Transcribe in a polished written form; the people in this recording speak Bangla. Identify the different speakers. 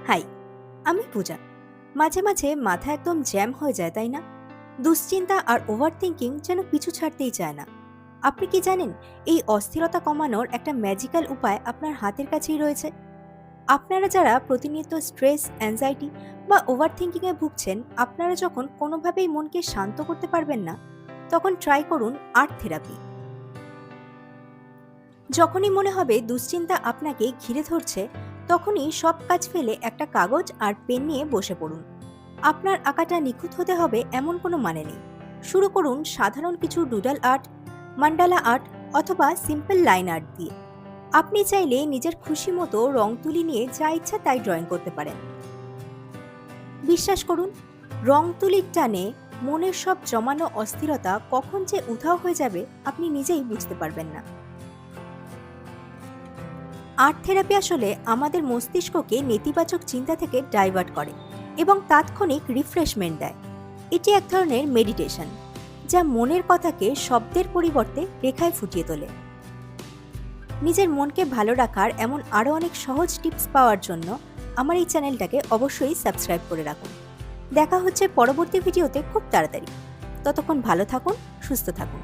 Speaker 1: হাই, আমি পূজা। মাঝে মাঝে মাথা একদম জ্যাম হয়ে যায়, তাই না? দুশ্চিন্তা আর ওভার থিঙ্কিং যেন পিছু ছাড়তেই চায় না। আপনি কি জানেন, এই অস্থিরতা কমানোর একটা ম্যাজিক্যাল উপায় আপনার হাতের কাছেই রয়েছে। আপনারা যারা প্রতিনিয়ত স্ট্রেস, অ্যাংজাইটি বা ওভার থিঙ্কিংয়ে ভুগছেন, আপনারা যখন কোনোভাবেই মনকে শান্ত করতে পারবেন না, তখন ট্রাই করুন আর্ট থেরাপি। যখনই মনে হবে দুশ্চিন্তা আপনাকে ঘিরে ধরছে, তখনই সব কাজ ফেলে একটা কাগজ আর পেন নিয়ে বসে পড়ুন। আপনার আঁকাটা নিখুঁত হতে হবে এমন কোনো মানে নেই। শুরু করুন সাধারণ কিছু ডুডল আর্ট, মান্ডালা আর্ট অথবা সিম্পল লাইন আর্ট দিয়ে। আপনি চাইলে নিজের খুশি মতো রং তুলি নিয়ে যা ইচ্ছা তাই ড্রয়িং করতে পারেন। বিশ্বাস করুন, রং তুলির টানে মনের সব জমানো অস্থিরতা কখন যে উধাও হয়ে যাবে আপনি নিজেই বুঝতে পারবেন না। আর্ট থেরাপি আসলে আমাদের মস্তিষ্ককে নেতিবাচক চিন্তা থেকে ডাইভার্ট করে এবং তাৎক্ষণিক রিফ্রেশমেন্ট দেয়। এটি এক ধরনের মেডিটেশন, যা মনের কথাকে শব্দের পরিবর্তে রেখায় ফুটিয়ে তোলে। নিজের মনকে ভালো রাখার এমন আরও অনেক সহজ টিপস পাওয়ার জন্য আমার এই চ্যানেলটাকে অবশ্যই সাবস্ক্রাইব করে রাখুন। দেখা হচ্ছে পরবর্তী ভিডিওতে খুব তাড়াতাড়ি। ততক্ষণ ভালো থাকুন, সুস্থ থাকুন।